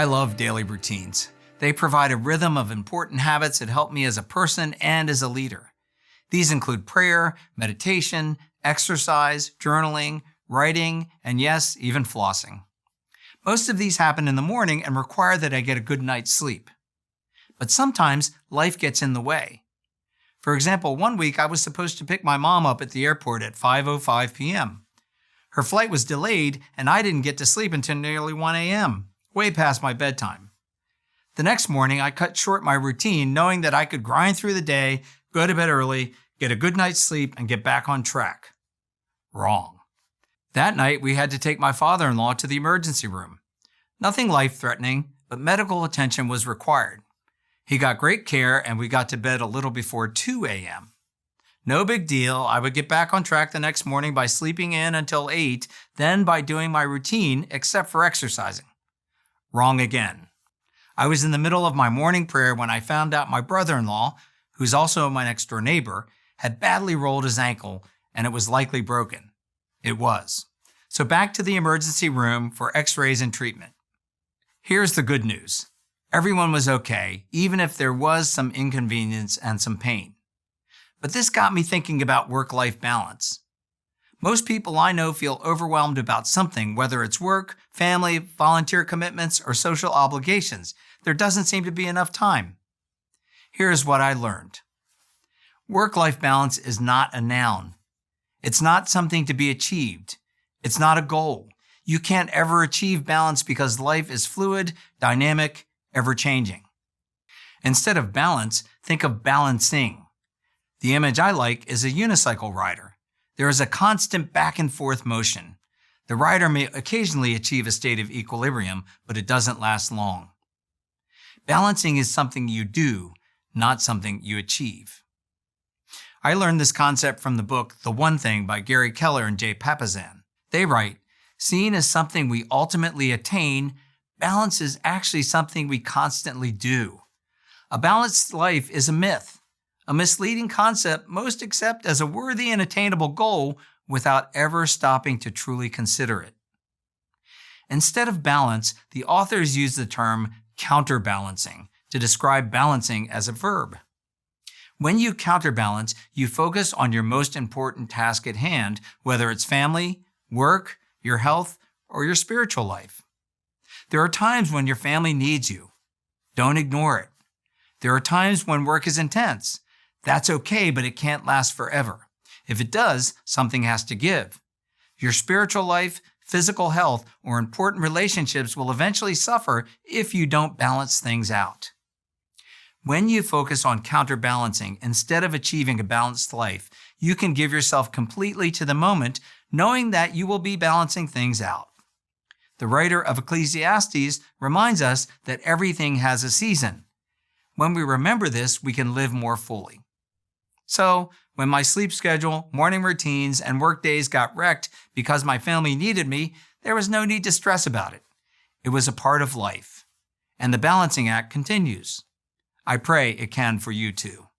I love daily routines. They provide a rhythm of important habits that help me as a person and as a leader. These include prayer, meditation, exercise, journaling, writing, and yes, even flossing. Most of these happen in the morning and require that I get a good night's sleep. But sometimes life gets in the way. For example, one week I was supposed to pick my mom up at the airport at 5:05 p.m. Her flight was delayed and I didn't get to sleep until nearly 1 a.m., way past my bedtime. The next morning I cut short my routine knowing that I could grind through the day, go to bed early, get a good night's sleep, and get back on track. Wrong. That night we had to take my father-in-law to the emergency room. Nothing life-threatening, but medical attention was required. He got great care and we got to bed a little before 2 a.m. No big deal. I would get back on track the next morning by sleeping in until 8, then by doing my routine except for exercising. Wrong again. I was in the middle of my morning prayer when I found out my brother-in-law, who's also my next-door neighbor, had badly rolled his ankle and it was likely broken. It was. So back to the emergency room for x-rays and treatment. Here's the good news. Everyone was okay, even if there was some inconvenience and some pain. But this got me thinking about work-life balance. Most people I know feel overwhelmed about something, whether it's work, family, volunteer commitments, or social obligations. There doesn't seem to be enough time. Here's what I learned. Work-life balance is not a noun. It's not something to be achieved. It's not a goal. You can't ever achieve balance because life is fluid, dynamic, ever-changing. Instead of balance, think of balancing. The image I like is a unicycle rider. There is a constant back and forth motion. The rider may occasionally achieve a state of equilibrium, but it doesn't last long. Balancing is something you do, not something you achieve. I learned this concept from the book The One Thing by Gary Keller and Jay Papasan. They write, seen as something we ultimately attain, balance is actually something we constantly do. A balanced life is a myth, a misleading concept most accept as a worthy and attainable goal without ever stopping to truly consider it. Instead of balance, the authors use the term counterbalancing to describe balancing as a verb. When you counterbalance, you focus on your most important task at hand, whether it's family, work, your health, or your spiritual life. There are times when your family needs you. Don't ignore it. There are times when work is intense. That's okay, but it can't last forever. If it does, something has to give. Your spiritual life, physical health, or important relationships will eventually suffer if you don't balance things out. When you focus on counterbalancing instead of achieving a balanced life, you can give yourself completely to the moment, knowing that you will be balancing things out. The writer of Ecclesiastes reminds us that everything has a season. When we remember this, we can live more fully. So, when my sleep schedule, morning routines, and work days got wrecked because my family needed me, there was no need to stress about it. It was a part of life. And the balancing act continues. I pray it can for you too.